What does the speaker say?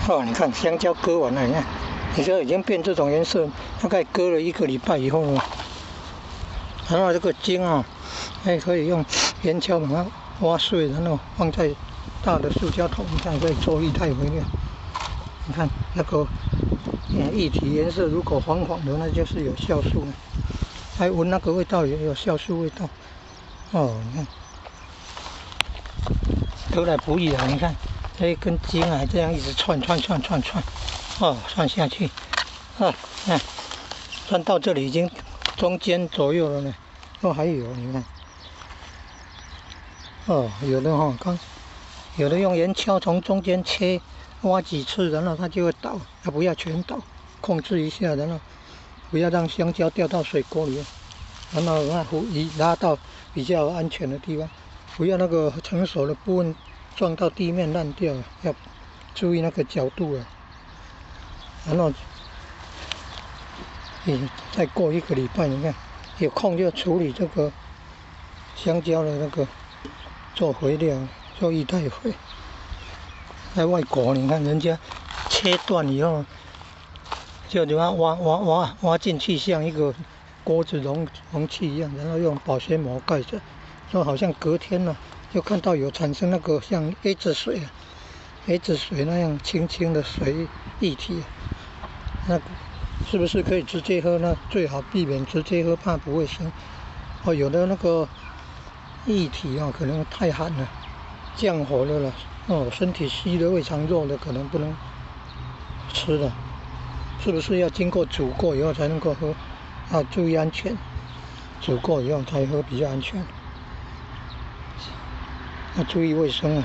哦，你看香蕉割完了，你看，你这已经变这种颜色，大概割了1个礼拜以后了。然后这个茎啊，还可以用圆锹把它挖碎，然后放在大的塑胶桶，这样可以做液态肥料。你看那个液体颜色，如果黄黄的，那就是有酵素。还闻那个味道也有酵素味道。哦，你看，得来不易啊！你看这一根茎啊，这样一直串，哦，串下去，啊，看，串到这里已经中间左右了呢，哦，还有你看，哦，有的哈，有的用圆锹从中间切，挖几次，然后它就会倒，它不要全倒，控制一下，然后不要让香蕉掉到水沟里，然后把它拉到比较安全的地方，不要那个成熟的部分撞到地面烂掉，要注意那个角度啊。然后再过1个礼拜，你看有空就处理这个香蕉的那个做肥料，做液态肥。在外国，你看人家切断以后，就把它挖进去，像一个锅子容器一样，然后用保鲜膜盖着，说好像隔天呢，就看到有产生那个像椰子水那样清清的水液体，那是不是可以直接喝呢？最好避免直接喝，怕不卫生。哦，有的那个液体啊，可能太寒了，降火了啦。哦，身体虚的、胃肠弱的可能不能吃的，是不是要经过煮过以后才能够喝？啊，注意安全，煮过以后才喝比较安全。要注意卫生啊。